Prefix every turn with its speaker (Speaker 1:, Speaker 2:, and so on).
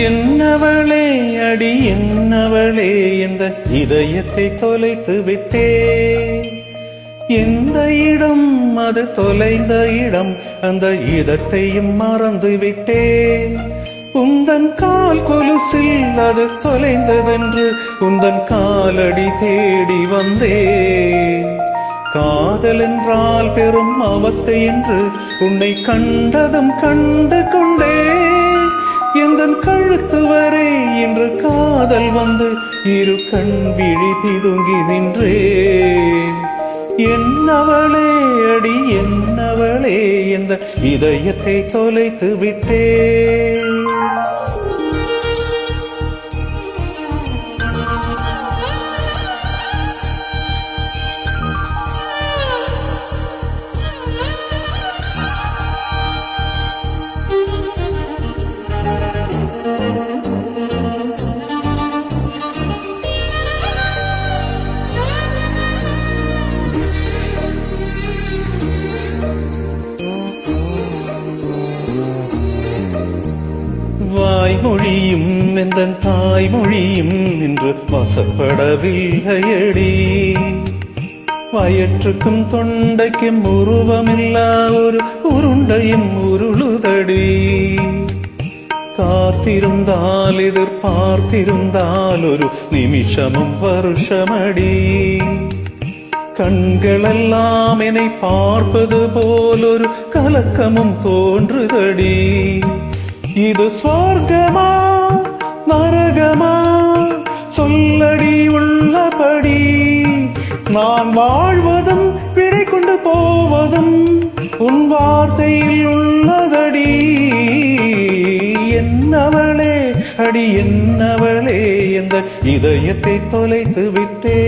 Speaker 1: என்னவளே அடி என்னவளே இந்த இதயத்தை தொலைத்து விட்டே. எந்த இடம் அது தொலைந்த இடம், அந்த இதத்தையும் மறந்து விட்டே. உந்தன் கால் கொலுசில் அது தொலைந்ததென்று உந்தன் காலடி தேடி வந்தே. காதல் என்றால் பெரும் அவஸ்தை என்று உன்னை கண்டதும் கண்டு கொண்டே. எந்தன் கழுத்து வரை இன்று காதல் வந்து இரு கண் விழி பிதுங்கி நின்றேன். என்னவளே அடி என்னவளே இந்த இதயத்தை தொலைத்து விட்டேன். வாய்மொழியும் எந்தன் தாய்மொழியும் இன்று வசப்படவில்லையடி. வயிற்றுக்கும் தொண்டைக்கும் உருவமில்லா ஒரு உருண்டையும் உருளுதடி. காத்திருந்தால் எதிர்பார்த்திருந்தால் ஒரு நிமிஷமும் வருஷமடி. கண்களெல்லாம் என்னை பார்ப்பது போல் ஒரு கலக்கமும் தோன்றுதடி. இது ஸ்வர்கமா நரகமா சொல்லடி உள்ளபடி. நான் வாழ்வதும் விடை கொண்டு போவதும் உன் வார்த்தையில் உள்ளதடி. என்னவளே அடி என்னவளே இந்த இதயத்தை தொலைத்து விட்டே.